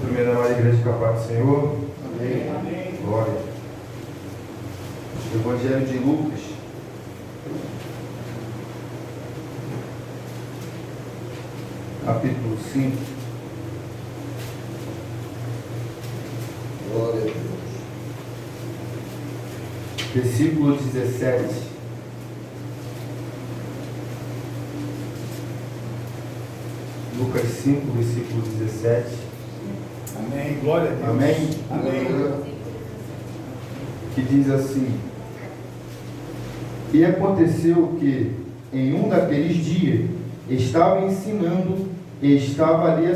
Primeira amada igreja, com a paz do Senhor. Amém. Amém. Glória. Evangelho de Lucas, capítulo 5. Glória a Deus. Versículo 17. Lucas 5, versículo 17. Amém. Glória a Deus. Amém? Amém. Que diz assim: E aconteceu que, em um daqueles dias, estava ensinando, e estava ali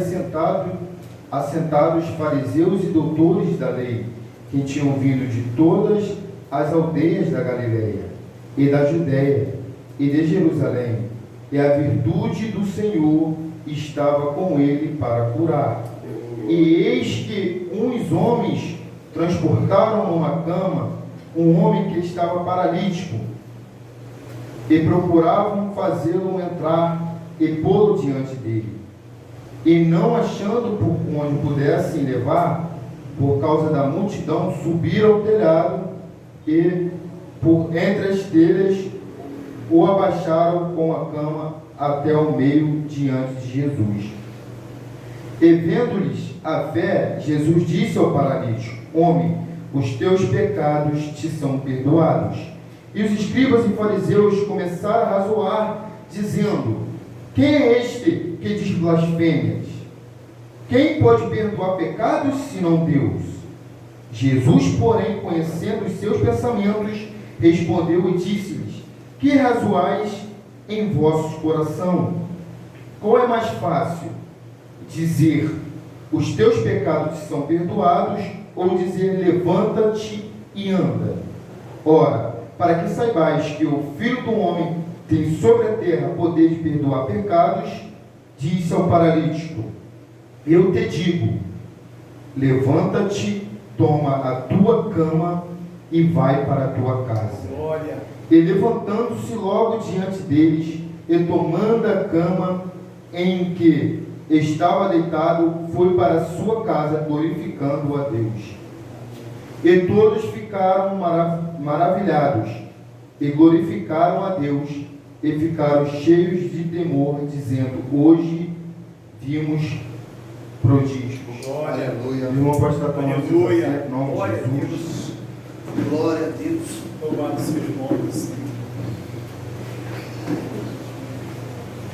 assentados fariseus e doutores da lei, que tinham vindo de todas as aldeias da Galileia, e da Judéia, e de Jerusalém, e a virtude do Senhor estava com ele para curar. E eis que uns homens transportaram numa cama um homem que estava paralítico, e procuravam fazê-lo entrar e pô-lo diante dele. E não achando por onde pudessem levar, por causa da multidão, subiram ao telhado e, por entre as telhas, o abaixaram com a cama até ao meio diante de Jesus. E vendo-lhes a fé, Jesus disse ao paralítico: Homem, os teus pecados te são perdoados. E os escribas e fariseus começaram a razoar, dizendo: Quem é este que diz blasfêmias? Quem pode perdoar pecados, senão Deus? Jesus, porém, conhecendo os seus pensamentos, respondeu e disse-lhes: Que razoais em vossos coração? Qual é mais fácil? Dizer: Os teus pecados te são perdoados, ou dizer: Levanta-te e anda? Ora, para que saibais que o Filho do Homem tem sobre a terra poder de perdoar pecados, disse ao paralítico: Eu te digo, levanta-te, toma a tua cama e vai para a tua casa. Glória. E levantando-se logo diante deles, e tomando a cama em que estava deitado, foi para a sua casa, glorificando a Deus. E todos ficaram maravilhados, e glorificaram a Deus, e ficaram cheios de temor, dizendo: Hoje vimos prodígios. Glória. Aleluia. Irmão, pode estar tomando Aleluia. em nome Glória de a Jesus. Deus. Glória a Deus. Louvado seja o nome do Senhor.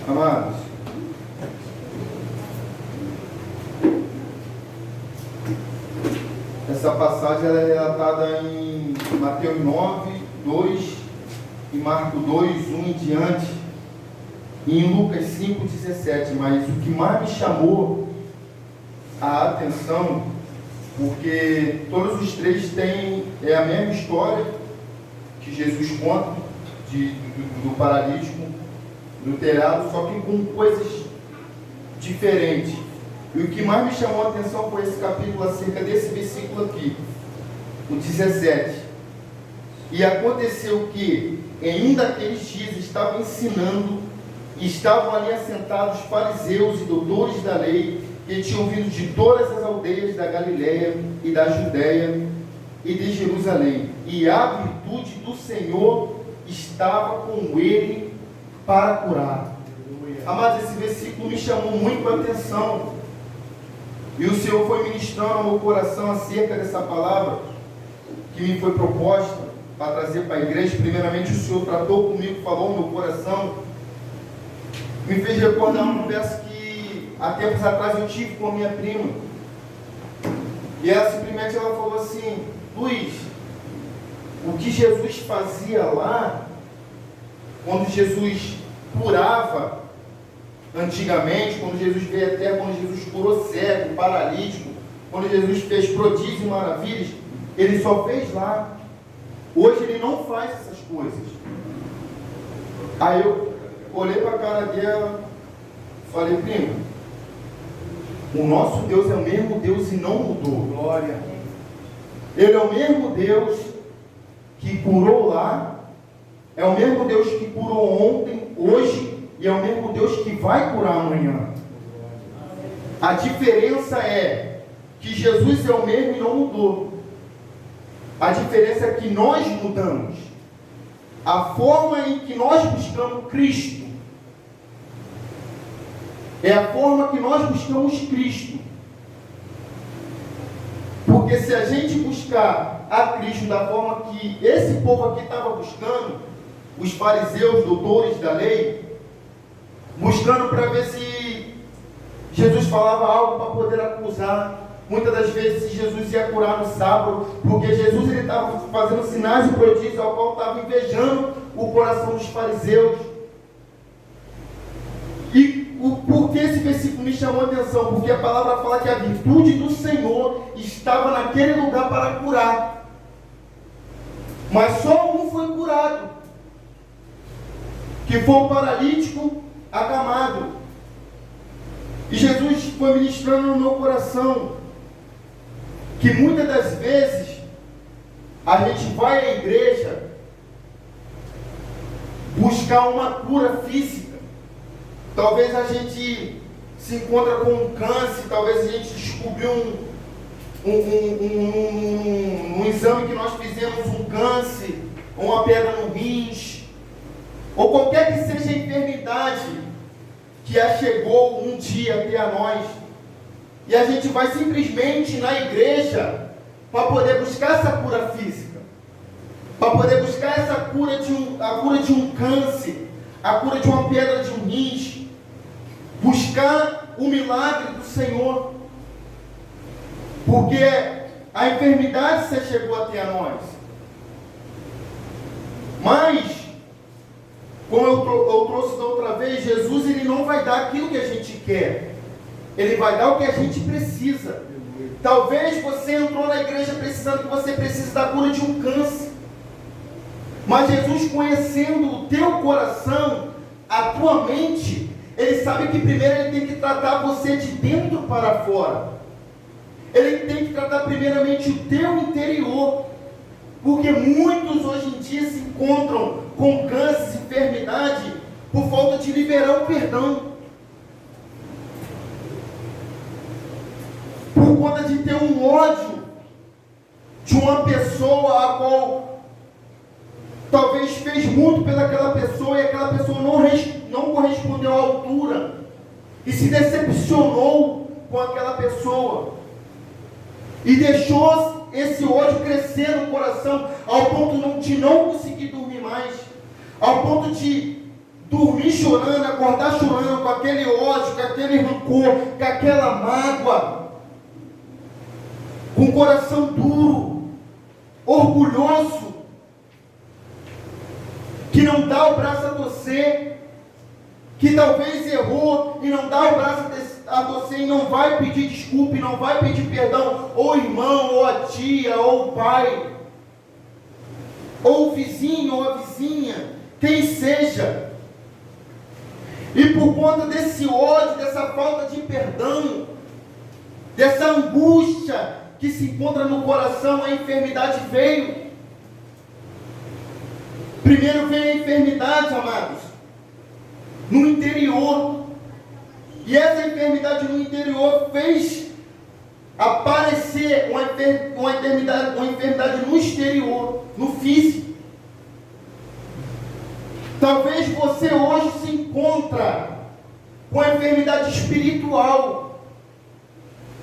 Amados, essa passagem ela é relatada em Mateus 9, 2 e Marcos 2, 1 em diante, e em Lucas 5, 17. Mas o que mais me chamou a atenção, porque todos os três têm a mesma história que Jesus conta do paralítico no telhado, só que com coisas diferentes. E o que mais me chamou a atenção foi esse capítulo acerca desse versículo aqui, o 17. E aconteceu que em um daqueles dias estava ensinando, e estavam ali assentados fariseus e doutores da lei, que tinham vindo de todas as aldeias da Galileia e da Judéia e de Jerusalém. E a virtude do Senhor estava com ele para curar. Amados, esse versículo me chamou muito a atenção. E o Senhor foi ministrando ao meu coração acerca dessa palavra que me foi proposta para trazer para a igreja. Primeiramente, o Senhor tratou comigo, falou no meu coração, me fez recordar um verso que há tempos atrás eu tive com a minha prima. E ela simplesmente falou assim: Luiz, o que Jesus fazia lá, quando Jesus curava antigamente, quando Jesus veio à terra, quando Jesus curou cego, paralítico, quando Jesus fez prodígios e maravilhas, ele só fez lá. Hoje ele não faz essas coisas. Aí eu olhei para a cara dela, falei: prima, o nosso Deus é o mesmo Deus e não mudou. Glória. Ele é o mesmo Deus que curou lá, é o mesmo Deus que curou ontem, hoje, e é o mesmo Deus que vai curar amanhã. A diferença é Jesus é o mesmo e não mudou. A diferença é que nós mudamos. A forma em que nós buscamos Cristo é a forma que nós buscamos Cristo. Porque se a gente buscar a Cristo da forma que esse povo aqui estava buscando, os fariseus, doutores da lei, buscando para ver se Jesus falava algo para poder acusar. Muitas das vezes Jesus ia curar no sábado, porque Jesus estava fazendo sinais e prodígios, ao qual estava invejando o coração dos fariseus. E por que esse versículo me chamou a atenção? Porque a palavra fala que a virtude do Senhor estava naquele lugar para curar. Mas só um foi curado, que foi o paralítico acamado. E Jesus foi ministrando no meu coração que muitas das vezes a gente vai à igreja buscar uma cura física. Talvez a gente se encontra com um câncer, talvez a gente descobriu um exame que nós fizemos um câncer, ou uma pedra no rins, ou qualquer que seja a enfermidade que já chegou um dia até a nós, e a gente vai simplesmente na igreja para poder buscar essa cura física, para poder buscar essa cura a cura de um câncer, a cura de uma pedra de um rins, buscar o milagre do Senhor, porque a enfermidade se chegou até a nós. Mas, como eu trouxe da outra vez, Jesus ele não vai dar aquilo que a gente quer, ele vai dar o que a gente precisa. Talvez você entrou na igreja precisando que você precisa da cura de um câncer, mas Jesus, conhecendo o teu coração, a tua mente, ele sabe que primeiro ele tem que tratar você de dentro para fora. Ele tem que tratar primeiramente o teu interior, porque muitos hoje em dia se encontram com câncer, enfermidade, por falta de liberar o perdão, por conta de ter um ódio de uma pessoa a qual talvez fez muito pelaquela pessoa, e aquela pessoa não correspondeu à altura, e se decepcionou com aquela pessoa, e deixou esse ódio crescer no coração, ao ponto de não conseguir dormir mais, ao ponto de dormir chorando, acordar chorando, com aquele ódio, com aquele rancor, com aquela mágoa, com o coração duro, orgulhoso, que não dá o braço a torcer, que talvez errou e não dá o braço a torcer e não vai pedir desculpa, e não vai pedir perdão, ou irmão, ou a tia, ou o pai, ou o vizinho, ou a vizinha, quem seja. E por conta desse ódio, dessa falta de perdão, dessa angústia que se encontra no coração, a enfermidade veio. Primeiro veio a enfermidade, amados, no interior. E essa enfermidade no interior fez aparecer uma enfermidade no exterior, no físico. Talvez você hoje se encontra com a enfermidade espiritual.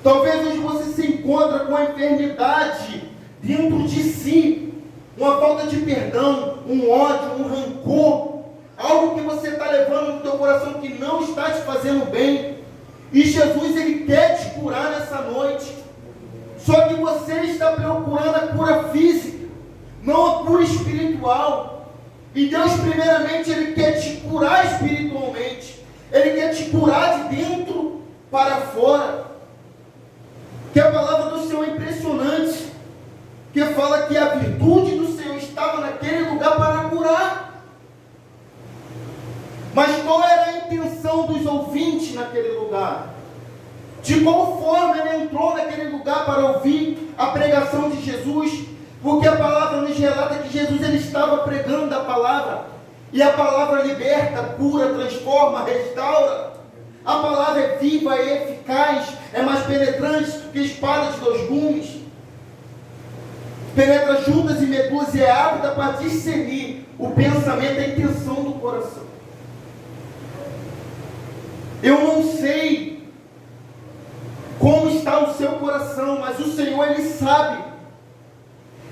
Talvez hoje você se encontra com a enfermidade dentro de si, uma falta de perdão, um ódio, um rancor, algo que você está levando no teu coração que não está te fazendo bem. E Jesus, ele quer te curar nessa noite. Só que você está procurando a cura física, não a cura espiritual. E Deus, primeiramente, ele quer te curar espiritualmente. Ele quer te curar de dentro para fora. Que a palavra do Senhor é impressionante, que fala que a virtude do Senhor estava naquele lugar para curar. Mas qual era a intenção dos ouvintes naquele lugar? De qual forma ele entrou naquele lugar para ouvir a pregação de Jesus? Porque a palavra nos relata que Jesus ele estava pregando a palavra, e a palavra liberta, cura, transforma, restaura. A palavra é viva, é eficaz, é mais penetrante do que espada de dois gumes. Penetra juntas e medulas e é apta para discernir o pensamento e a intenção do coração. Eu não sei como está o seu coração, mas o Senhor, Ele sabe.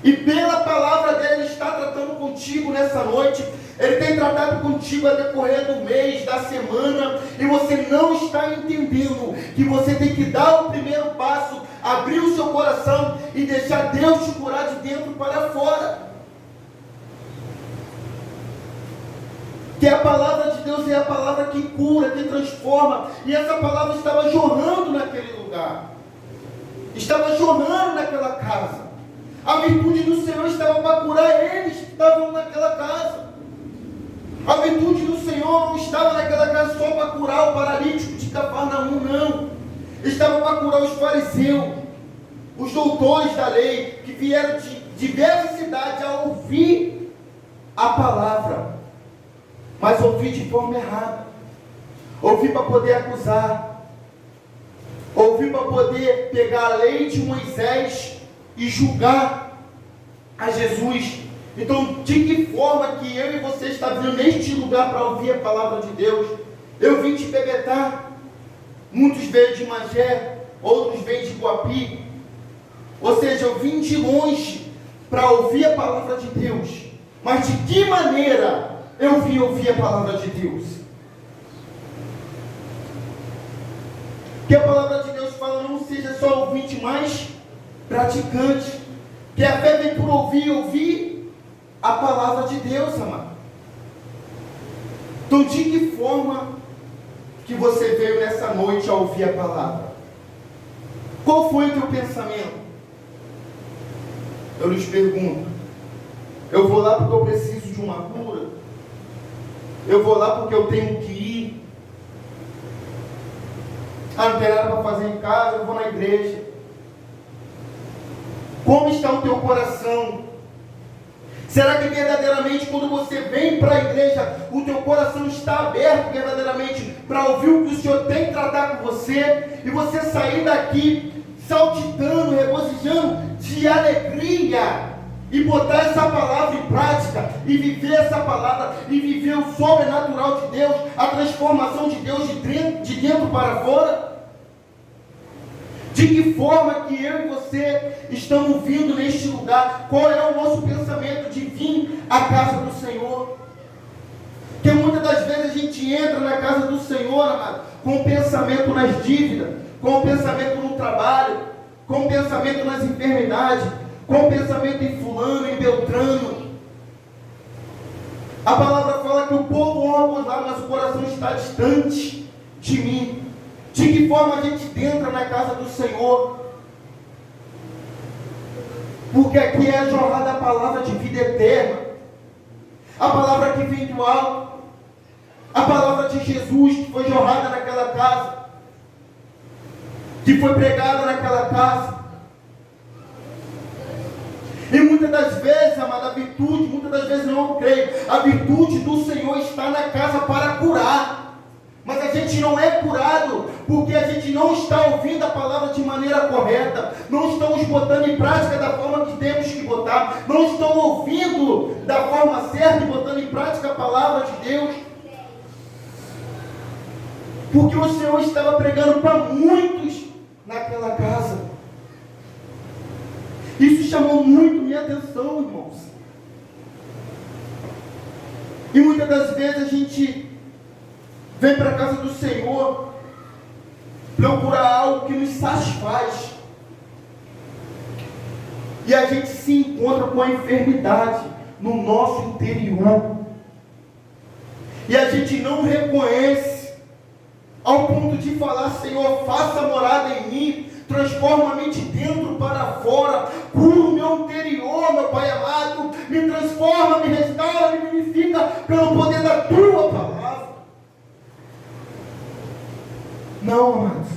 E pela palavra dele, Ele está tratando contigo nessa noite. Ele tem tratado contigo a decorrer do mês, da semana, e você não está entendendo que você tem que dar o primeiro passo, abrir o seu coração e deixar Deus te curar de dentro para fora. Que a palavra de Deus é a palavra que cura, que transforma, e essa palavra estava jorrando naquele lugar, estava jorrando naquela casa. A virtude do Senhor estava para curar eles que estavam naquela casa. A virtude do Senhor não estava naquela casa só para curar o paralítico de Cafarnaum, não. Estava para curar os fariseus, os doutores da lei, que vieram de diversas cidades a ouvir a palavra, mas ouvir de forma errada. Ouvir para poder acusar. Ouvir para poder pegar a lei de Moisés e julgar a Jesus. Então, de que forma que eu e você está vindo neste lugar para ouvir a palavra de Deus? Eu vim de Bebetá, muitos veio de Magé, outros veio de Guapi. Ou seja, eu vim de longe para ouvir a palavra de Deus. Mas de que maneira eu vim ouvir a palavra de Deus? Que a palavra de Deus fala, não seja só ouvinte, mas praticante. Que a fé vem por ouvir a palavra de Deus, amado. Então, de que forma que você veio nessa noite a ouvir a palavra? Qual foi o teu pensamento? Eu lhes pergunto. Eu vou lá porque eu preciso de uma cura? Eu vou lá porque eu tenho que ir? Não tem nada para fazer em casa, eu vou na igreja. Como está o teu coração? Será que verdadeiramente quando você vem para a igreja, o teu coração está aberto verdadeiramente para ouvir o que o Senhor tem que tratar com você, e você sair daqui saltitando, regozijando de alegria, e botar essa palavra em prática, e viver essa palavra, e viver o sobrenatural de Deus, a transformação de Deus de dentro para fora? De que forma que eu e você estamos vindo neste lugar? Qual é o nosso pensamento de vir à casa do Senhor? Porque muitas das vezes a gente entra na casa do Senhor, amado, com o pensamento nas dívidas, com o pensamento no trabalho, com o pensamento nas enfermidades, com o pensamento em fulano, em beltrano. A palavra fala que o povo honra com os lábios, mas o coração está distante de mim. De que forma a gente entra na casa do Senhor? Porque aqui é jorrada a palavra de vida eterna, a palavra que vem do alto, a palavra de Jesus que foi jorrada naquela casa, que foi pregada naquela casa. E muitas das vezes, amada, a virtude, muitas das vezes não, eu creio, a virtude do Senhor está na casa para curar. Mas a gente não é curado porque a gente não está ouvindo a palavra de maneira correta, não estamos botando em prática da forma que temos que botar, não estão ouvindo da forma certa e botando em prática a palavra de Deus. Porque o Senhor estava pregando para muitos naquela casa. Isso chamou muito minha atenção, irmãos. E muitas das vezes a gente vem para a casa do Senhor procurar algo que nos satisfaz, e a gente se encontra com a enfermidade no nosso interior, e a gente não reconhece, ao ponto de falar: Senhor, faça morada em mim, transforma-me de dentro para fora, cura o meu interior, meu Pai amado, me transforma, me restaura, me vivifica pelo poder da Tua palavra. Não, amados,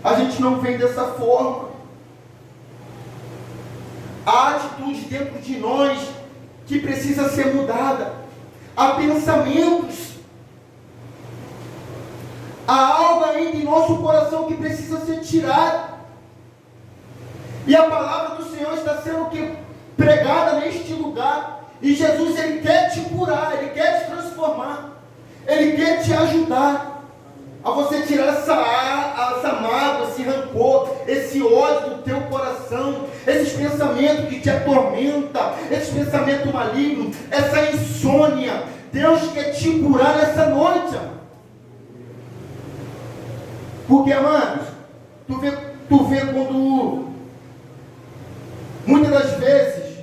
a gente não vem dessa forma. Há atitude dentro de nós que precisa ser mudada. Há pensamentos, Há algo ainda em nosso coração que precisa ser tirado. E a palavra do Senhor está sendo pregada neste lugar. E Jesus, Ele quer te curar, Ele quer te transformar. Ele quer te ajudar a você tirar essa mágoa, esse rancor, esse ódio do teu coração, esses pensamentos que te atormentam, esse pensamento maligno, essa insônia. Deus quer te curar nessa noite. Porque, amados, tu vê quando muitas das vezes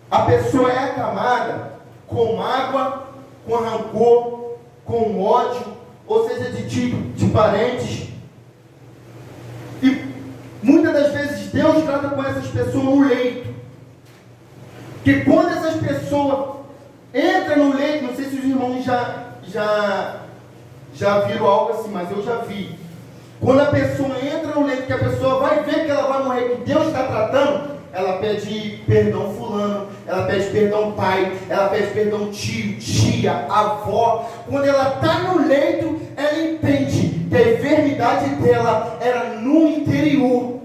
a pessoa é acamada com mágoa, com rancor, com ódio, ou seja, de parentes. E muitas das vezes Deus trata com essas pessoas no leito. Que quando essas pessoas entram no leito, não sei se os irmãos já viram algo assim, mas eu já vi. Quando a pessoa entra no leito, que a pessoa vai ver que ela vai morrer, que Deus está tratando, ela pede perdão fulano, ela pede perdão pai, ela pede perdão tio, tia, avó. Quando ela está no leito, ela entende que a enfermidade dela era no interior.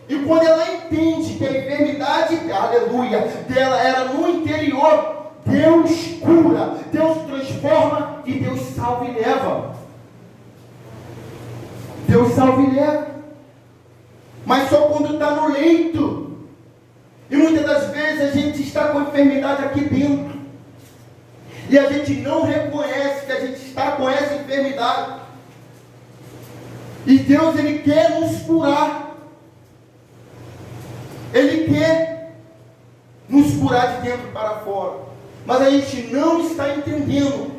E quando ela entende que a enfermidade, aleluia, dela era no interior, Deus cura, Deus transforma e Deus salva e leva. Deus salva e leva. Mas só quando está no leito. E muitas das vezes a gente está com a enfermidade aqui dentro. E a gente não reconhece que a gente está com essa enfermidade. E Deus, Ele quer nos curar. Ele quer nos curar de dentro para fora. Mas a gente não está entendendo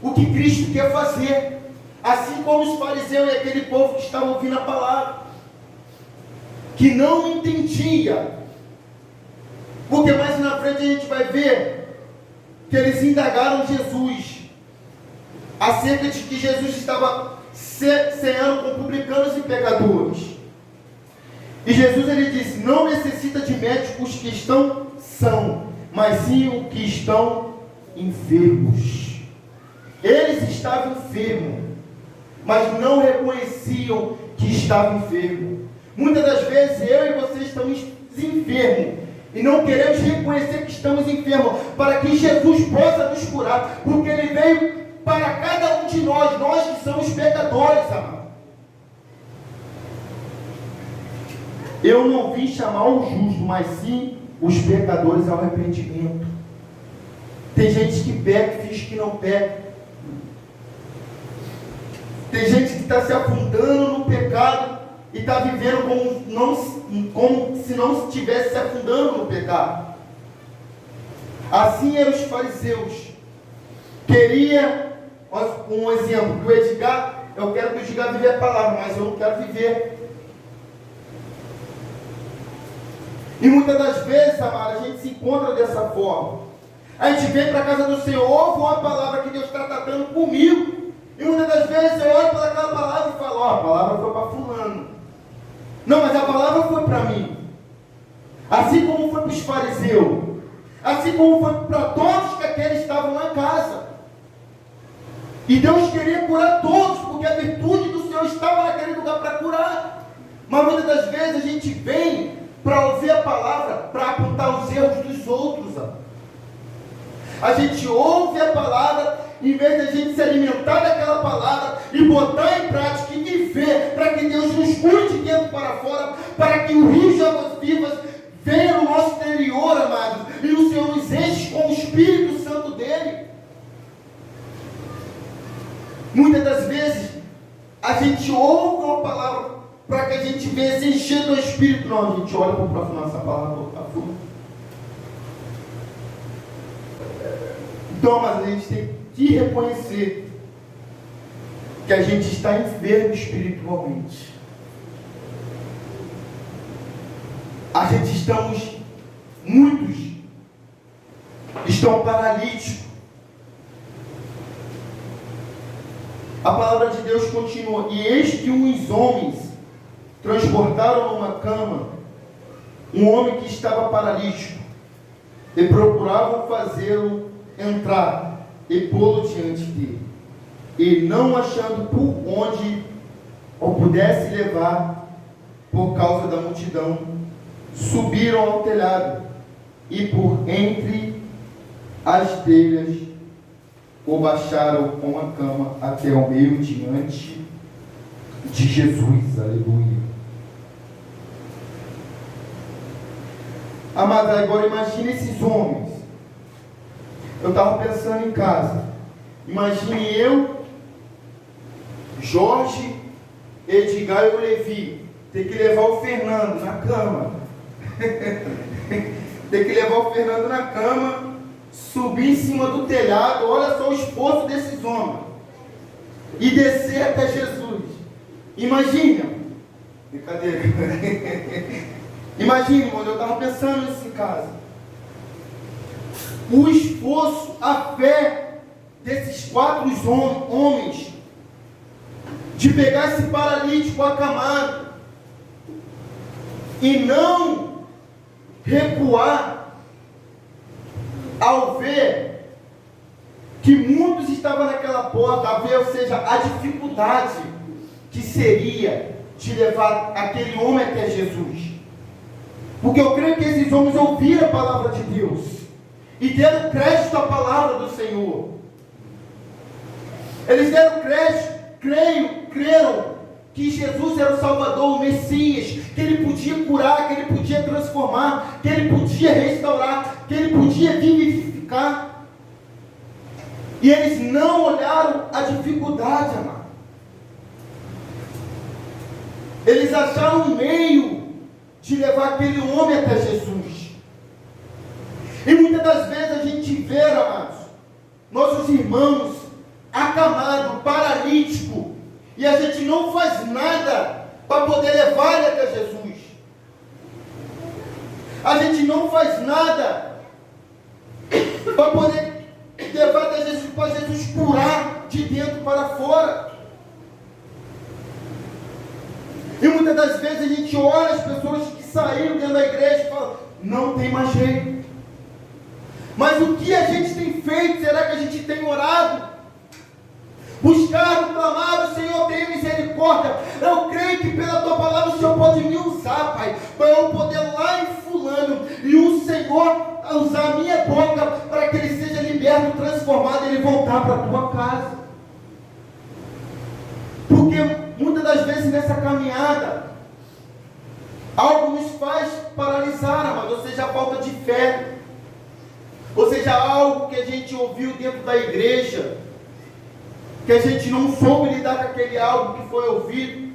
o que Cristo quer fazer. Assim como os fariseus e aquele povo que estava ouvindo a palavra, que não entendia. Porque mais na frente a gente vai ver que eles indagaram Jesus acerca de que Jesus estava ceando com publicanos e pecadores. E Jesus, ele disse: não necessita de médicos que estão sãos, mas sim os que estão enfermos. Eles estavam enfermos, mas não reconheciam que estavam enfermos. Muitas das vezes eu e você estamos enfermos e não queremos reconhecer que estamos enfermos, para que Jesus possa nos curar, porque Ele veio para cada um de nós que somos pecadores, amado. Eu não vim chamar o justo, mas sim os pecadores ao arrependimento. Tem gente que peca e finge que não peca. Tem gente que está se afundando no pecado e está vivendo como se não estivesse se afundando no pecado. Assim eram os fariseus. Queria um exemplo do Edgar. Eu quero que o Edgar viva a palavra, mas eu não quero viver. E muitas das vezes, amado, a gente se encontra dessa forma. A gente vem para a casa do Senhor, ouve uma palavra que Deus está tratando comigo. E muitas das vezes eu olho para aquela palavra e falo: a palavra foi para fulano. Não, mas a palavra foi para mim. Assim como foi para os fariseus. Assim como foi para todos que aqueles estavam na casa. E Deus queria curar todos, porque a virtude do Senhor estava naquele lugar para curar. Mas muitas das vezes a gente vem para ouvir a palavra, para apontar os erros dos outros. A gente ouve a palavra, em vez de a gente se alimentar daquela palavra e botar em prática e viver, para que Deus nos cure de dentro para fora, para que o rio de águas vivas venha no nosso interior, amados, e o Senhor nos enche com o Espírito Santo dele. Muitas das vezes a gente ouve uma palavra para que a gente venha se encher do Espírito. Não, a gente olha para o próximo, nossa palavra está full. Então, mas a gente tem que reconhecer que a gente está enfermo espiritualmente. Muitos estão paralíticos. A palavra de Deus continua: e eis que uns homens transportaram numa cama um homem que estava paralítico, e procuravam fazê-lo entrar e pô-lo diante dele. e não achando por onde o pudesse levar por causa da multidão, subiram ao telhado e por entre as telhas o baixaram com a cama até o meio diante de Jesus. Aleluia. Amado, agora imagine esses homens. Eu estava pensando em casa. Imagine eu, Jorge, Edgar e o Levi ter que levar o Fernando na cama. Ter que levar o Fernando na cama, subir em cima do telhado. Olha só o esforço desses homens. E descer até Jesus. Imagina. Brincadeira. Imagine, irmão, eu estava pensando nisso em casa. O esforço, a fé desses 4 homens de pegar esse paralítico acamado e não recuar ao ver que muitos estavam naquela porta, a ver, ou seja, a dificuldade que seria de levar aquele homem até Jesus. Porque eu creio que esses homens ouviram a palavra de Deus e deram crédito à palavra do Senhor. Eles deram crédito, creram que Jesus era o Salvador, o Messias, que Ele podia curar, que Ele podia transformar, que Ele podia restaurar, que Ele podia vivificar. E eles não olharam a dificuldade, amado. Eles acharam um meio de levar aquele homem até Jesus. E muitas das vezes a gente vê, amados, nossos irmãos acamado, paralítico, e a gente não faz nada para poder levar ele até Jesus. A gente não faz nada para poder levar até Jesus, para Jesus curar de dentro para fora. E muitas das vezes a gente olha as pessoas que saíram dentro da igreja e fala, não tem mais jeito. Mas o que a gente tem feito? Será que a gente tem orado? Buscado, clamado, Senhor, tenha misericórdia. Eu creio que pela tua palavra o Senhor pode me usar, Pai, para eu poder lá em fulano, e o Senhor usar a minha boca para que ele seja liberto, transformado, e ele voltar para a tua casa. Porque muitas das vezes nessa caminhada, algo nos faz paralisar, amado, ou seja, a falta de fé, ou seja, algo que a gente ouviu dentro da igreja, que a gente não soube lidar com aquele algo que foi ouvido,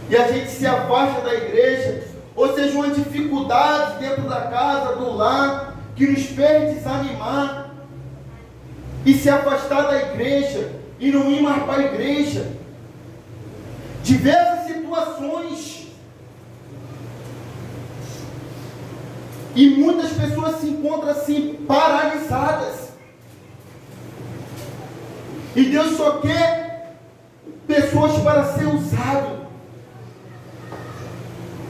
e a gente se afasta da igreja, ou seja, uma dificuldade dentro da casa, do lar, que nos fez desanimar, e se afastar da igreja, e não ir mais para a igreja. Diversas situações, e muitas pessoas se encontram assim, paralisadas. E Deus só quer pessoas para ser usado.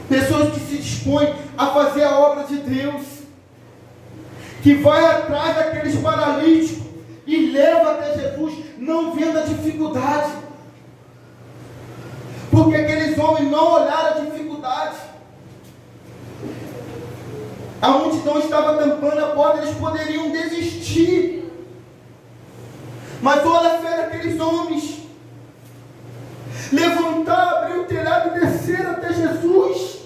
Pessoas que se dispõem a fazer a obra de Deus. Que vai atrás daqueles paralíticos e leva até Jesus, não vendo a dificuldade. Porque aqueles homens não olharam a dificuldade. A multidão estava tampando a porta, eles poderiam desistir. Mas olha a fé daqueles homens. Levantar, abrir o telhado e descer até Jesus.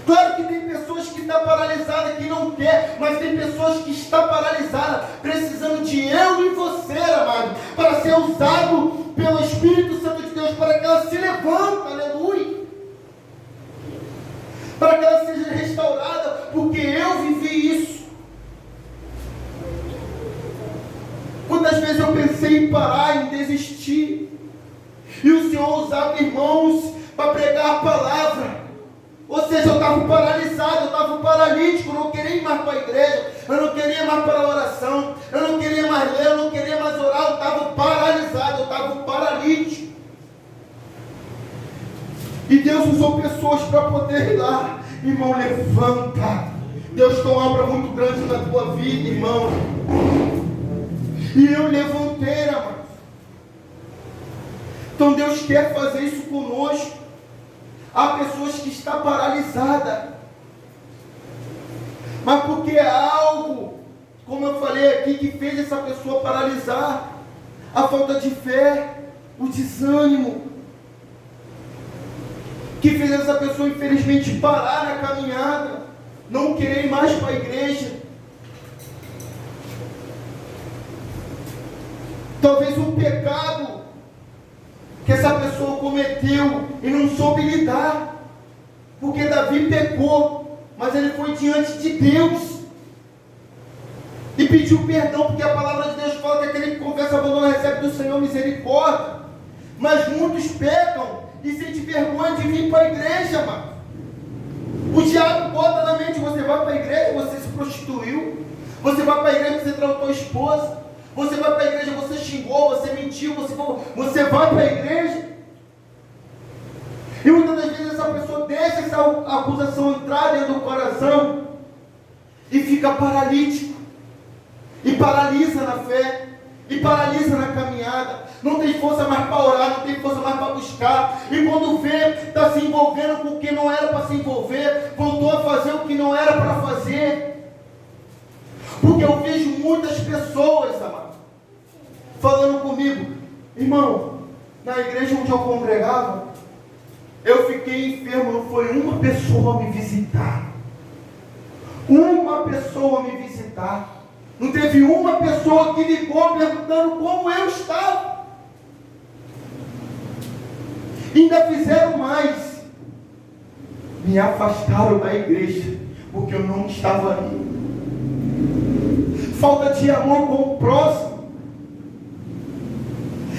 Claro que tem pessoas que estão paralisadas, que não quer, mas tem pessoas que estão paralisadas, precisando de eu e você, amado, para ser usado pelo Espírito Santo de Deus, para que ela se levante, aleluia. Para que ela seja restaurada, porque eu vivi isso. Quantas vezes eu pensei em parar, em desistir, e o Senhor usava irmãos para pregar a palavra. Ou seja, eu estava paralisado, eu estava paralítico, eu não queria ir mais para a igreja, eu não queria ir mais para a oração, eu não queria mais ler, eu não queria mais orar, eu estava paralisado, eu estava paralítico. E Deus usou pessoas para poder ir lá. Irmão, levanta. Deus tem uma obra muito grande na tua vida, irmão. E eu levantei, amados. Então Deus quer fazer isso conosco. Há pessoas que estão paralisadas, mas porque é algo, como eu falei aqui, que fez essa pessoa paralisar. A falta de fé, o desânimo, que fez essa pessoa infelizmente parar na caminhada, não querer ir mais para a igreja. Talvez um pecado que essa pessoa cometeu e não soube lidar, porque Davi pecou, mas ele foi diante de Deus e pediu perdão, porque a palavra de Deus fala que aquele que confessa, abandona, recebe do Senhor misericórdia. Mas muitos pecam e sentem vergonha de vir para a igreja, mano. O diabo bota na mente: você vai para a igreja, você se prostituiu. Você vai para a igreja, você tratou a esposa. Você vai para a igreja, você xingou, você mentiu, você vai para a igreja. E muitas das vezes essa pessoa deixa essa acusação entrar dentro do coração e fica paralítico. E paralisa na fé, e paralisa na caminhada. Não tem força mais para orar, não tem força mais para buscar. E quando vê, está se envolvendo com o que não era para se envolver, voltou a fazer o que não era para fazer. Porque eu vejo muitas pessoas, amado, falando comigo: irmão, na igreja onde eu congregava, eu fiquei enfermo, não foi uma pessoa me visitar. Uma pessoa me visitar. Não teve uma pessoa que ligou perguntando como eu estava. Ainda fizeram mais. Me afastaram da igreja, porque eu não estava ali. Falta de amor com o próximo.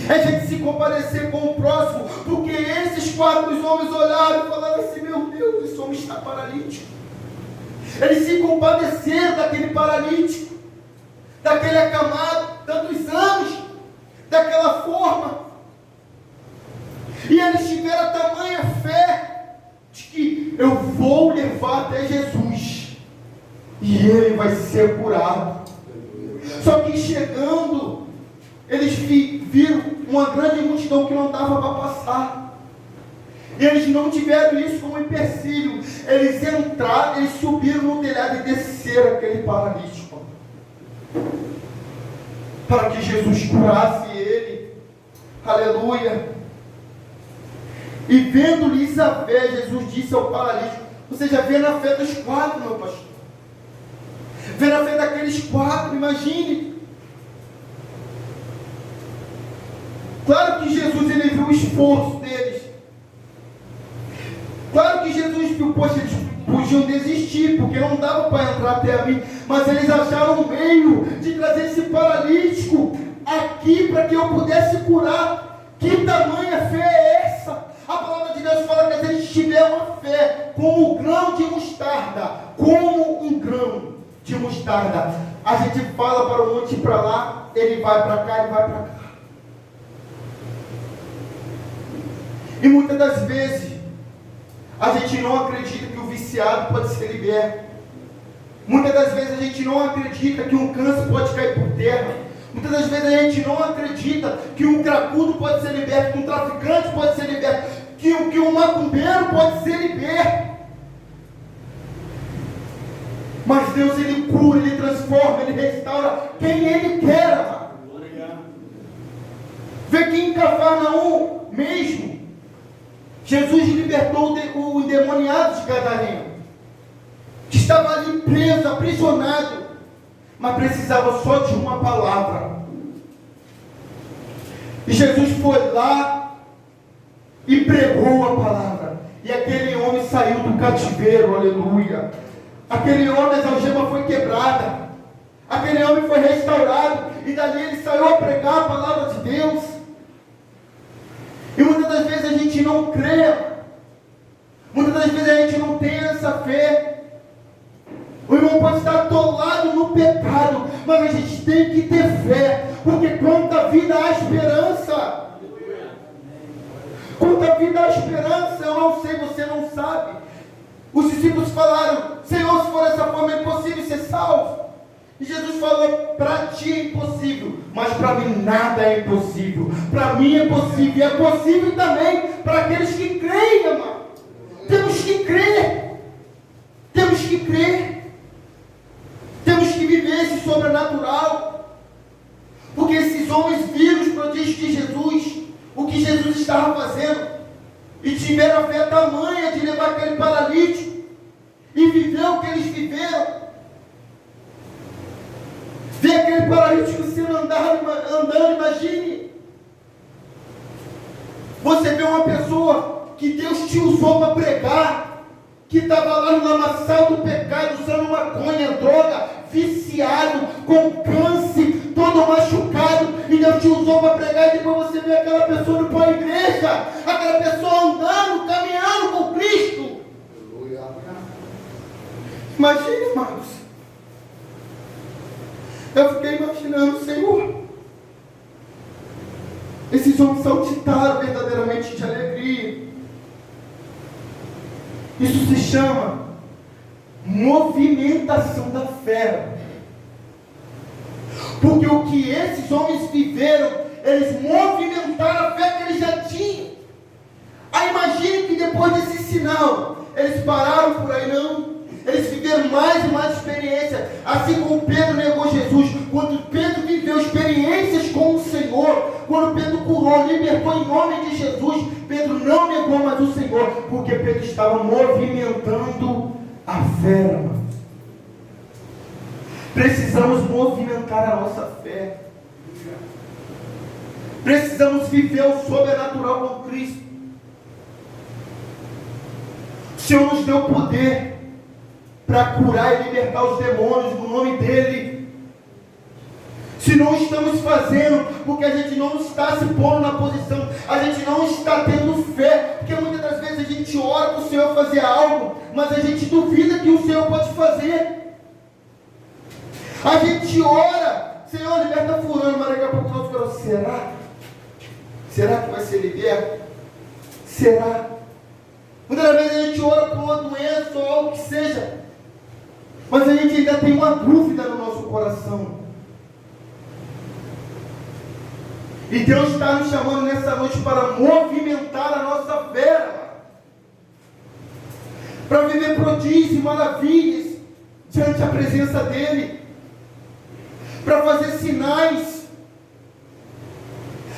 É gente se compadecer com o próximo, porque esses 4 homens olharam e falaram assim: meu Deus, esse homem está paralítico. Eles se compadeceram daquele paralítico, daquele acamado, tantos anos, daquela forma. E eles tiveram a tamanha fé de que eu vou levar até Jesus e ele vai ser curado. Só que chegando, eles viram uma grande multidão que não dava para passar. E eles não tiveram isso como empecilho. Eles entraram, eles subiram no telhado e desceram aquele paralítico, para que Jesus curasse ele. Aleluia. E vendo-lhes a fé, Jesus disse ao paralítico: você já vê na fé dos 4, meu pastor. Vê na fé daqueles 4, imagine. Claro que Jesus, ele viu o esforço deles. Claro que Jesus viu: poxa, eles podiam desistir, porque não dava para entrar até a mim. Mas eles acharam um meio de trazer esse paralítico aqui para que eu pudesse curar. Que tamanha fé é essa? A palavra de Deus fala que se a gente tiver uma fé como um grão de mostarda, como um grão de mostarda, a gente fala para o monte ir para lá, ele vai para cá, ele vai para cá. E muitas das vezes a gente não acredita que o viciado pode ser liberto. Muitas das vezes a gente não acredita que um câncer pode cair por terra. Muitas das vezes a gente não acredita que um cracudo pode ser liberto, que um traficante pode ser liberto, que um macumbeiro pode ser liberto. Mas Deus, ele cura, ele transforma, ele restaura quem ele quer, amado. Vê que em Cafarnaum mesmo, Jesus libertou o endemoniado de Gadareno, que estava ali preso, aprisionado, mas precisava só de uma palavra. E Jesus foi lá e pregou a palavra, e aquele homem saiu do cativeiro, aleluia. Aquele homem, a algema foi quebrada, aquele homem foi restaurado, e dali ele saiu a pregar a palavra de Deus. E muitas das vezes a gente não crê, muitas das vezes a gente não tem essa fé. O irmão pode estar atolado no pecado, mas a gente tem que ter fé, porque quanto à vida há esperança. Quanto à vida há esperança, eu não sei, você não sabe. Os discípulos falaram: Senhor, se for dessa forma é impossível ser salvo. E Jesus falou, para ti é impossível, mas para mim nada é impossível. Para mim é possível, e é possível também para aqueles que creem, amado. Temos que crer. Temos que crer. Temos que viver esse sobrenatural. Porque esses homens viram os prodígios de Jesus, o que Jesus estava fazendo, e tiveram a fé tamanha de levar aquele paralítico e viver o que eles viveram. Ver aquele paralítico sendo andando, imagine. Você vê uma pessoa que Deus te usou para pregar, que estava lá no lamaçal do pecado, usando maconha, droga, viciado, com câncer, todo machucado, e Deus te usou para pregar, e depois você vê aquela pessoa indo para a igreja, aquela pessoa andando, caminhando com Cristo. Imagine, irmãos. Eu fiquei imaginando, Senhor, esses homens saltitaram verdadeiramente de alegria. Isso se chama movimentação da fé. Porque o que esses homens viveram, eles movimentaram a fé que eles já tinham. Aí imagine que depois desse sinal, eles pararam por aí, não. Eles viveram mais e mais experiência. Assim como Pedro negou Jesus. Quando Pedro viveu experiências com o Senhor, quando Pedro curou, libertou em nome de Jesus, Pedro não negou mais o Senhor, porque Pedro estava movimentando a fé, irmãos. Precisamos movimentar a nossa fé. Precisamos viver o sobrenatural com Cristo. O Senhor nos deu poder para curar e libertar os demônios no nome dEle. Se não estamos fazendo, porque a gente não está se pondo na posição, a gente não está tendo fé, porque muitas das vezes a gente ora para o Senhor fazer algo, mas a gente duvida que o Senhor pode fazer. A gente ora, Senhor, liberta fulano, mas daqui a pouco nós falamos, será? Será que vai ser liberto? Será? Muitas vezes a gente ora por uma doença ou algo que seja, mas a gente ainda tem uma dúvida no nosso coração. E Deus está nos chamando nessa noite para movimentar a nossa fé, para viver prodígios e maravilhas diante da presença dEle, para fazer sinais,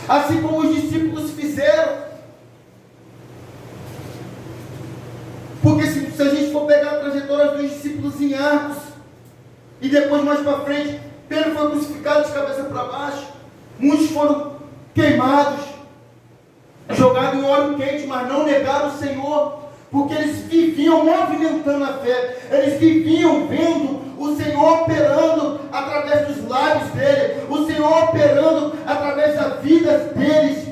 assim como os discípulos fizeram. Porque se a gente for pegar a trajetória dos discípulos em Atos, e depois mais para frente, Pedro foi crucificado de cabeça para baixo, muitos foram queimados, jogados em óleo quente, mas não negaram o Senhor, porque eles viviam movimentando a fé, eles viviam vendo o Senhor operando através dos lábios dele, o Senhor operando através da vida deles,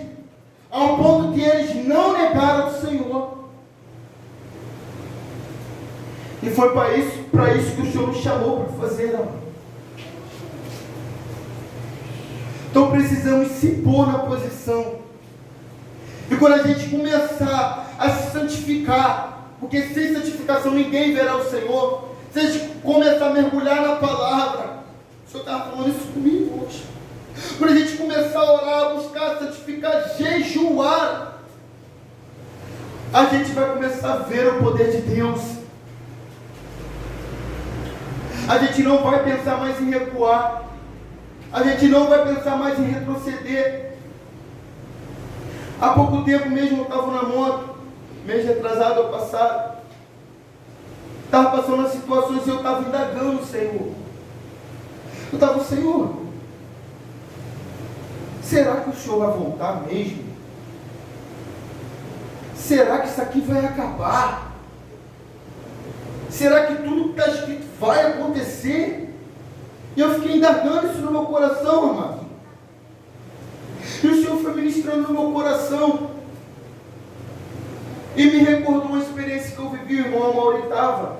ao ponto que eles não negaram o Senhor. E foi para isso que o Senhor nos chamou para fazer, não. Então precisamos se pôr na posição. E quando a gente começar a se santificar, porque sem santificação ninguém verá o Senhor, se a gente começar a mergulhar na palavra, o Senhor estava falando isso comigo hoje. Quando a gente começar a orar, buscar, santificar, jejuar, a gente vai começar a ver o poder de Deus. A gente não vai pensar mais em recuar. A gente não vai pensar mais em retroceder. Há pouco tempo mesmo eu estava na moto, mês retrasado ou passado, estava passando as situações e eu estava indagando o Senhor. Eu estava, Senhor, será que o Senhor vai voltar mesmo? Será que isso aqui vai acabar? Será que tudo que está escrito vai acontecer? E eu fiquei indagando isso no meu coração, amado. E o Senhor foi ministrando no meu coração. E me recordou uma experiência que eu vivi, o irmão Mauri estava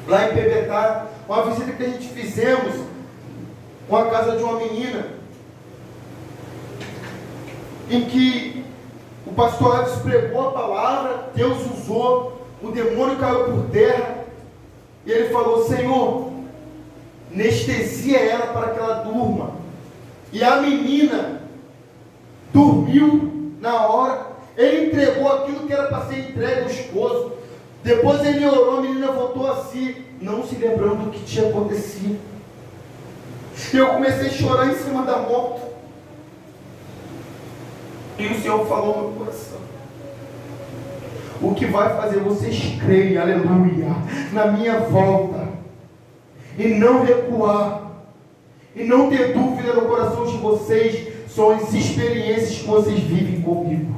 lá em Pebetá, uma visita que a gente fizemos com a casa de uma menina, em que o pastor Edson pregou a palavra, Deus usou, o demônio caiu por terra, e ele falou, Senhor, anestesia ela para que ela durma. E a menina dormiu na hora. Ele entregou aquilo que era para ser entregue ao esposo. Depois ele orou, a menina voltou a si, não se lembrando do que tinha acontecido. E eu comecei a chorar em cima da moto. E o Senhor falou no meu coração: o que vai fazer vocês crerem, aleluia, na minha volta, e não recuar, e não ter dúvida no coração de vocês, são as experiências que vocês vivem comigo.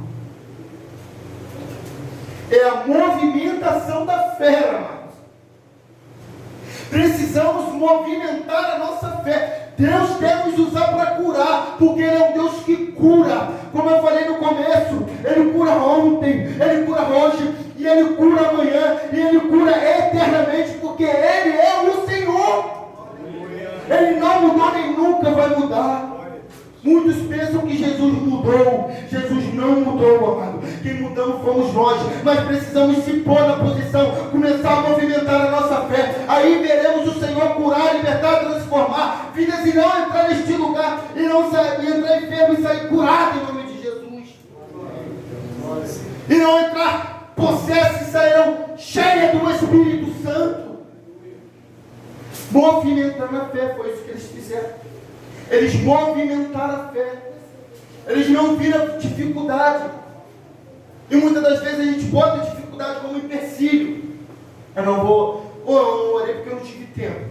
É a movimentação da fé, amados. Precisamos movimentar a nossa fé. Deus quer nos usar para curar, porque Ele é um Deus que cura. Como eu falei no começo, Ele cura ontem, Ele cura hoje, e Ele cura amanhã, e Ele cura eternamente, porque Ele é o Senhor. Ele não mudou nem nunca vai mudar. Muitos pensam que Jesus mudou. Jesus não mudou, amado. Quem mudamos fomos nós. Mas precisamos se pôr na posição, começar a movimentar a nossa fé. Aí veremos o Senhor curar, libertar, transformar vidas, e não entrar neste lugar e não sair, e entrar enfermo e sair curado em nome de Jesus. E não entrar possesso e sairão cheia do Espírito Santo. Movimentando a fé, foi isso que eles fizeram. Eles movimentaram a fé. Eles não viram dificuldade. E muitas das vezes a gente bota dificuldade como empecilho. Eu não orei porque eu não tive tempo.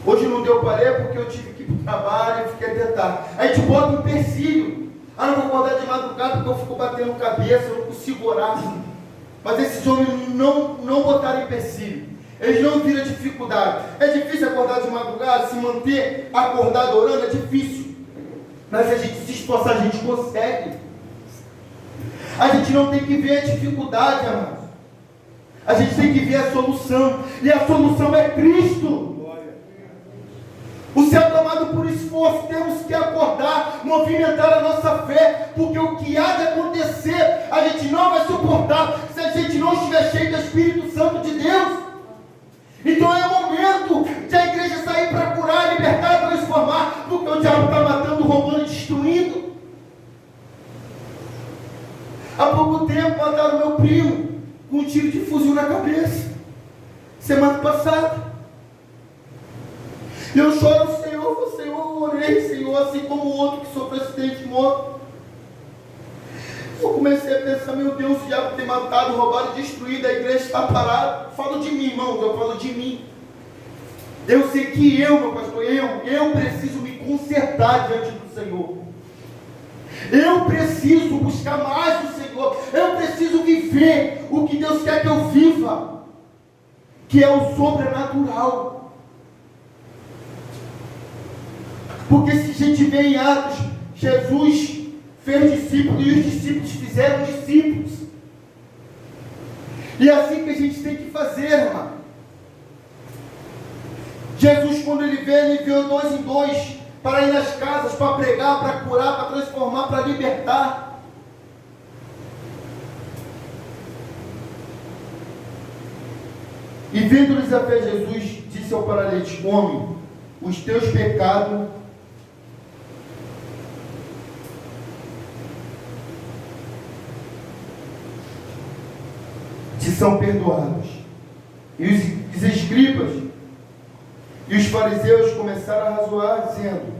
Hoje não deu para ler porque eu tive que ir para o trabalho e fiquei até tarde. A gente bota um empecilho. Não vou acordar de madrugada porque eu fico batendo cabeça, eu não consigo orar. Mas esses homens não botaram empecilho. Eles não viram dificuldade. É difícil acordar de madrugada, se manter acordado orando, é difícil. Mas se a gente se esforçar, a gente consegue. A gente não tem que ver a dificuldade, amados. A gente tem que ver a solução. E a solução é Cristo. O céu tomado por esforço, temos que acordar, movimentar a nossa fé, porque o que há de acontecer, a gente não vai suportar se a gente não estiver cheio do Espírito Santo de Deus. Então é o momento de a igreja sair para curar, libertar, transformar, porque o diabo está matando, roubando e destruindo. Há pouco tempo mataram meu primo com um tiro de fuzil na cabeça, semana passada. E eu choro ao Senhor, eu orei, Senhor, assim como o outro que sofreu acidente de moto. Eu comecei a pensar, meu Deus, o diabo tem matado, roubado e destruído, a igreja está parada. Falo de mim, irmãos, eu falo de mim. Eu sei que meu pastor, eu preciso me consertar diante do Senhor. Eu preciso buscar mais do Senhor. Eu preciso viver o que Deus quer que eu viva, que é o sobrenatural. Porque se a gente vê em Atos, Jesus fez discípulos e os discípulos fizeram discípulos. E é assim que a gente tem que fazer, irmão. Jesus, quando ele veio, ele enviou 2 em 2 para ir nas casas, para pregar, para curar, para transformar, para libertar. E vendo-lhes a fé, Jesus disse ao paralítico: homem, os teus pecados te são perdoados. E os escribas e os fariseus começaram a razoar, dizendo: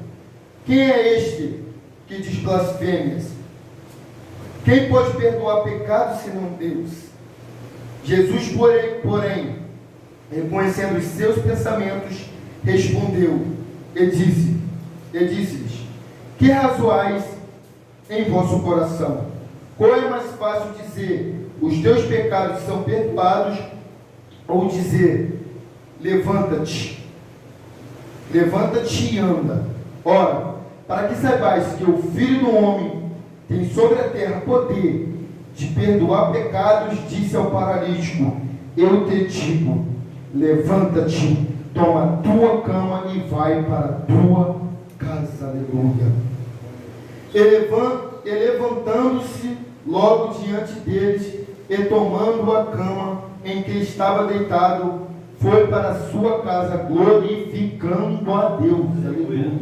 quem é este que diz blasfêmias? Quem pode perdoar pecados senão Deus? Jesus, porém, reconhecendo os seus pensamentos, respondeu e disse-lhes: que razoais em vosso coração? Qual é mais fácil dizer: os teus pecados são perdoados, ou dizer: levanta-te e anda? Ora, para que saibais que o Filho do Homem tem sobre a terra poder de perdoar pecados, disse ao paralítico: eu te digo, levanta-te, toma a tua cama e vai para a tua casa. Aleluia. E levantando-se logo diante deles, e tomando a cama em que estava deitado, foi para a sua casa glorificando a Deus. Aleluia.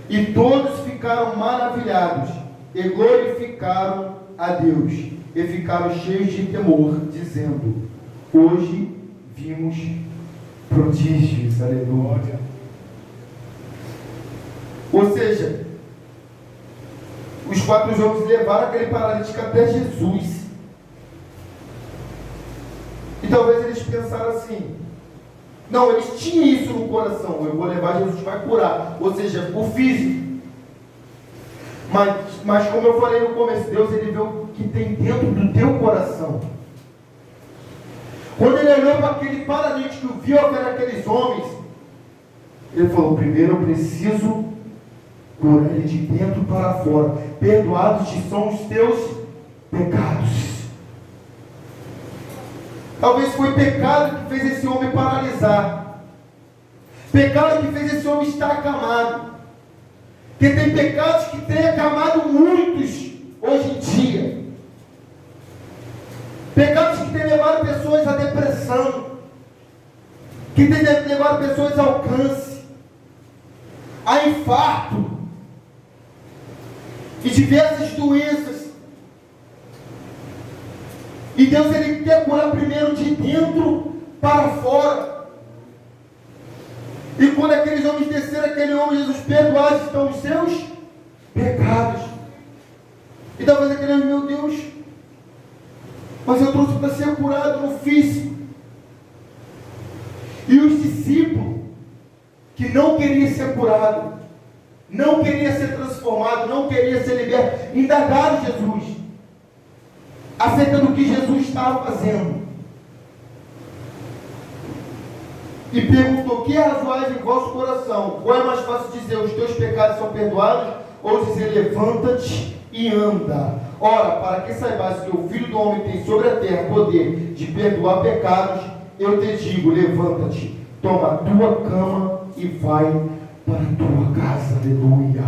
E todos ficaram maravilhados e glorificaram a Deus e ficaram cheios de temor, dizendo: hoje vimos prodígios. Aleluia. Ou seja, os 4 homens levaram aquele paralítico até Jesus. E talvez eles pensaram assim: não, eles tinham isso no coração, eu vou levar, Jesus vai curar. Ou seja, o físico. Mas como eu falei no começo, Deus, ele vê o que tem dentro do teu coração. Quando ele olhou para aquele paralítico, viu que eram aqueles homens, ele falou: primeiro eu preciso curar ele de dentro para fora. Perdoados te são os teus pecados. Talvez foi pecado que fez esse homem paralisar. Pecado que fez esse homem estar acamado. Porque tem pecados que têm acamado muitos hoje em dia. Pecados que têm levado pessoas à depressão. Que têm levado pessoas ao câncer, a infarto e diversas doenças. E Deus, ele quer curar primeiro de dentro para fora. E quando aqueles homens desceram, aquele homem, Jesus, perdoados estão os seus pecados. E talvez aquele homem: meu Deus, mas eu trouxe para ser curado no físico. E os discípulos, que não queriam ser curados, não queriam ser transformados, não queriam ser libertos, indagaram Jesus acerca do que Jesus estava fazendo. E perguntou: que razoais em vosso coração? Qual é mais fácil dizer: os teus pecados são perdoados? Ou dizer: levanta-te e anda? Ora, para que saibas que o Filho do Homem tem sobre a terra poder de perdoar pecados, eu te digo: levanta-te, toma a tua cama e vai para a tua casa. Aleluia.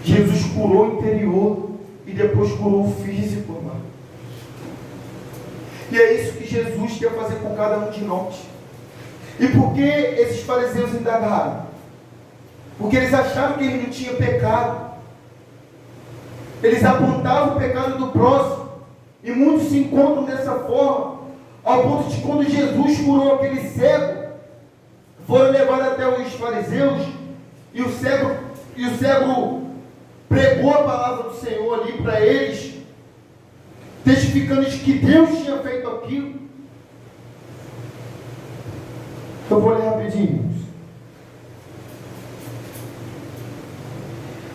Jesus curou o interior e depois curou o físico, irmão. E é isso que Jesus quer fazer com cada um de nós. E por que esses fariseus indagaram? Porque eles acharam que ele não tinha pecado. Eles apontavam o pecado do próximo. E muitos se encontram dessa forma, ao ponto de, quando Jesus curou aquele cego, foram levados até os fariseus, e o cego pregou a palavra do Senhor ali para eles, testificando de que Deus tinha feito aquilo. Eu vou ler rapidinho.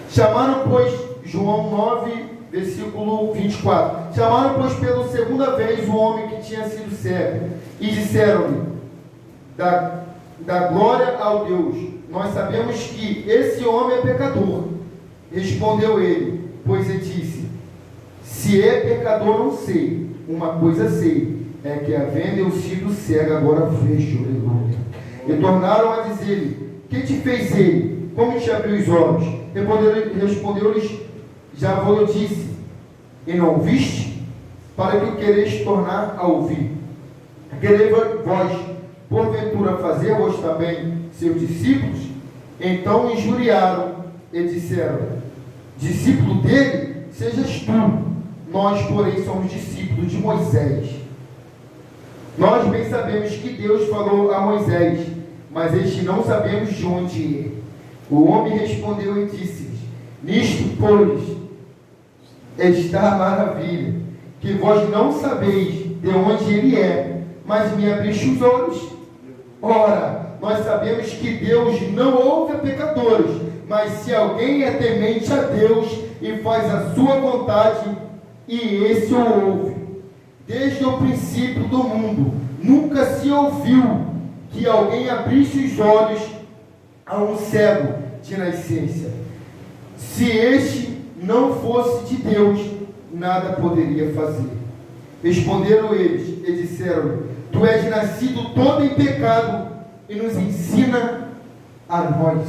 Chamaram, pois, João 9, versículo 24. Chamaram, pois, pela segunda vez o homem que tinha sido cego, e disseram-lhe: da glória ao Deus, nós sabemos que esse homem é pecador. Respondeu ele, pois ele disse: se é pecador, não sei. Uma coisa sei, é que havendo eu sido cego, agora vejo. Aleluia. E tornaram a dizer-lhe: que te fez ele? Como te abriu os olhos? Respondeu-lhes: já vos disse, e não viste? Para que o quereis tornar a ouvir? Quereis vós, porventura, fazer-vos também seus discípulos? Então injuriaram e disseram: discípulo dele sejas tu, nós, porém, somos discípulos de Moisés. Nós bem sabemos que Deus falou a Moisés, mas este não sabemos de onde é. O homem respondeu e disse-lhes: nisto, pois, está a maravilha, que vós não sabeis de onde ele é, mas me abriste os olhos. Ora, nós sabemos que Deus não ouve a pecadores, mas se alguém é temente a Deus e faz a sua vontade, e esse o ouve. Desde o princípio do mundo, nunca se ouviu que alguém abrisse os olhos a um cego de nascença. Se este não fosse de Deus, nada poderia fazer. Responderam eles e disseram: tu és nascido todo em pecado e nos ensina a nós.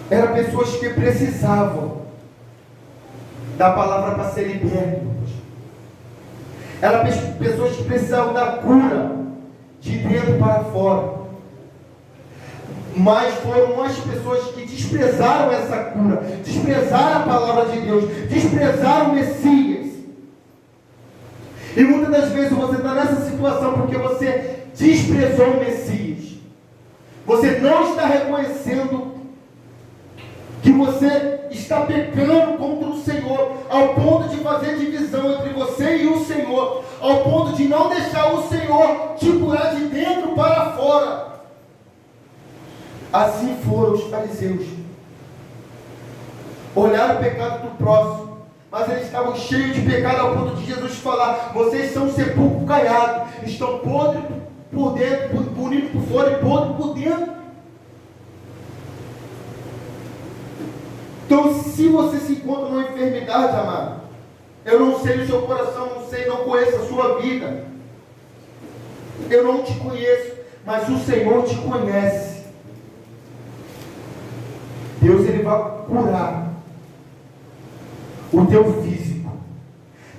Eram pessoas que precisavam da palavra para ser libertos. Eram pessoas que precisavam da cura de dentro para fora. Mas foram as pessoas que desprezaram essa cura, desprezaram a palavra de Deus, desprezaram o Messias. E muitas das vezes você está nessa situação porque você desprezou o Messias. Você não está reconhecendo que você está pecando contra o Senhor, ao ponto de fazer divisão entre você e o Senhor, ao ponto de não deixar o Senhor te curar de dentro para fora. Assim foram os fariseus. Olharam o pecado do próximo, mas eles estavam cheios de pecado ao ponto de Jesus falar: vocês são sepulcro caiado, estão podres por dentro, bonitos por fora e podres por dentro. Então, se você se encontra numa enfermidade, amado, eu não sei o seu coração, não conheço a sua vida, eu não te conheço, mas o Senhor te conhece. Deus, Ele vai curar o teu físico,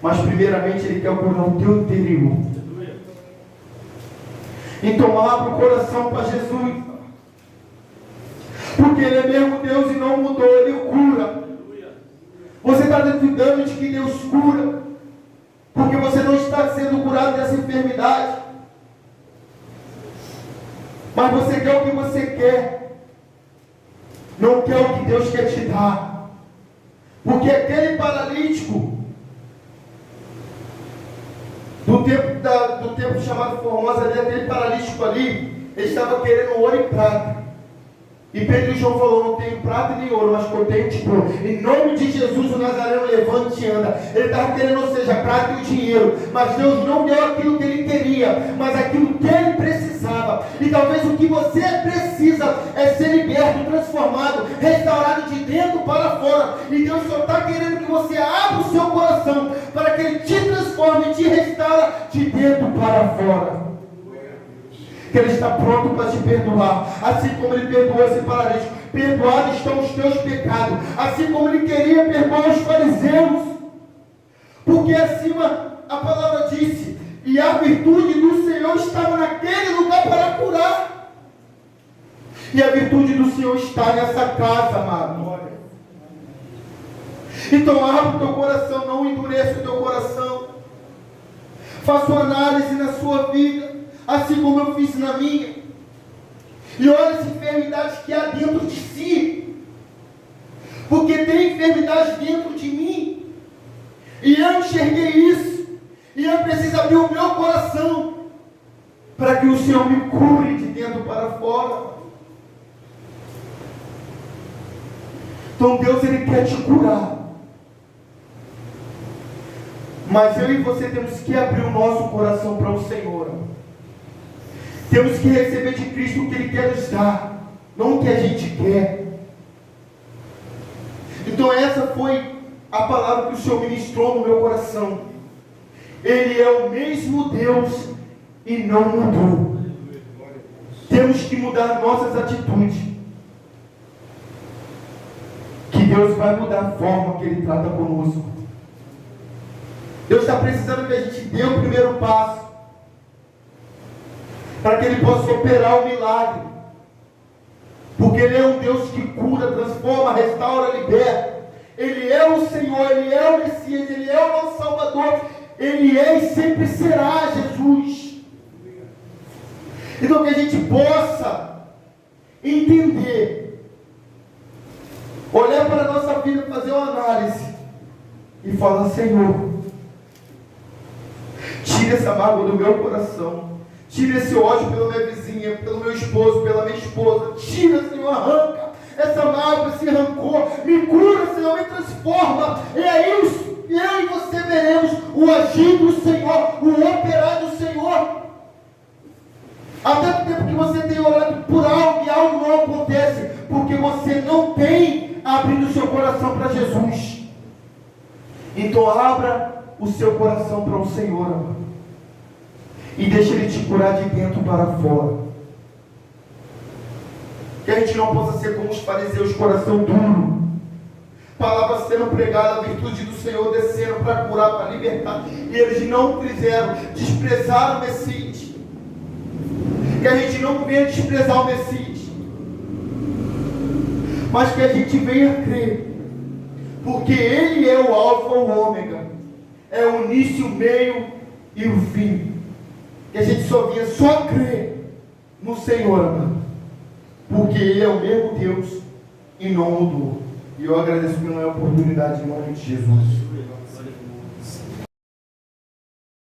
mas primeiramente Ele quer curar o teu interior. Então abra o coração para Jesus, porque Ele é mesmo Deus e não mudou, Ele cura. Você está duvidando de que Deus cura, porque você não está sendo curado dessa enfermidade, mas você quer o que você quer, não quer o que Deus quer te dar. Porque aquele paralítico do tempo chamado Formosa, aquele paralítico ali, ele estava querendo ouro e prata. E Pedro e João falou: não tenho prata nem ouro, mas que eu tenho te dou. Em nome de Jesus, o Nazareno levante e anda. Ele estava querendo, ou seja, a prata e o dinheiro, mas Deus não deu aquilo que ele queria, mas aquilo que ele precisava. E talvez o que você precisa é ser liberto, transformado, restaurado de dentro para fora. E Deus só está querendo que você abra o seu coração para que Ele te transforme e te restaura de dentro para fora. Que Ele está pronto para te perdoar, assim como Ele perdoou esse paralítico. Perdoados estão os teus pecados, assim como Ele queria perdoar os fariseus, porque acima a palavra disse: e a virtude do Senhor estava naquele lugar para curar. E a virtude do Senhor está nessa casa, amado. Então abra o teu coração, não endureça o teu coração. Faça uma análise na sua vida, assim como eu fiz na minha, e olha as enfermidades que há dentro de si, porque tem enfermidade dentro de mim, e eu enxerguei isso, e eu preciso abrir o meu coração, para que o Senhor me cure de dentro para fora. Então Deus, Ele quer te curar, mas eu e você temos que abrir o nosso coração para o Senhor. Temos que receber de Cristo o que Ele quer nos dar, não o que a gente quer. Então essa foi a palavra que o Senhor ministrou no meu coração. Ele é o mesmo Deus e não mudou. Temos que mudar nossas atitudes, que Deus vai mudar a forma que Ele trata conosco. Deus está precisando que a gente dê o primeiro passo, para que Ele possa operar o milagre, porque Ele é um Deus que cura, transforma, restaura, liberta. Ele é o Senhor, Ele é o Messias, Ele é o nosso Salvador, Ele é e sempre será Jesus. Então que a gente possa entender, olhar para a nossa vida, fazer uma análise e falar: Senhor, tira essa mágoa do meu coração. Tira esse ódio pela minha vizinha, pelo meu esposo, pela minha esposa. Tira, Senhor, arranca essa mágoa, esse rancor. Me cura, Senhor, me transforma. E é isso. Eu e você veremos o agir do Senhor, o operar do Senhor. Há tanto tempo que você tem orado por algo e algo não acontece, porque você não tem abrido o seu coração para Jesus. Então abra o seu coração para o Senhor, amado, e deixa Ele te curar de dentro para fora. Que a gente não possa ser como os fariseus, coração duro. palavra sendo pregada, a virtude do Senhor descendo para curar, para libertar, e eles não quiseram, desprezaram o Messias. Que a gente não venha desprezar o Messias, mas que a gente venha crer, porque Ele é o alfa e o ômega, é o início, o meio e o fim. Que a gente só vinha só crer no Senhor, amado, porque Ele é o mesmo Deus e não mudou. E eu agradeço pela oportunidade em nome de Jesus.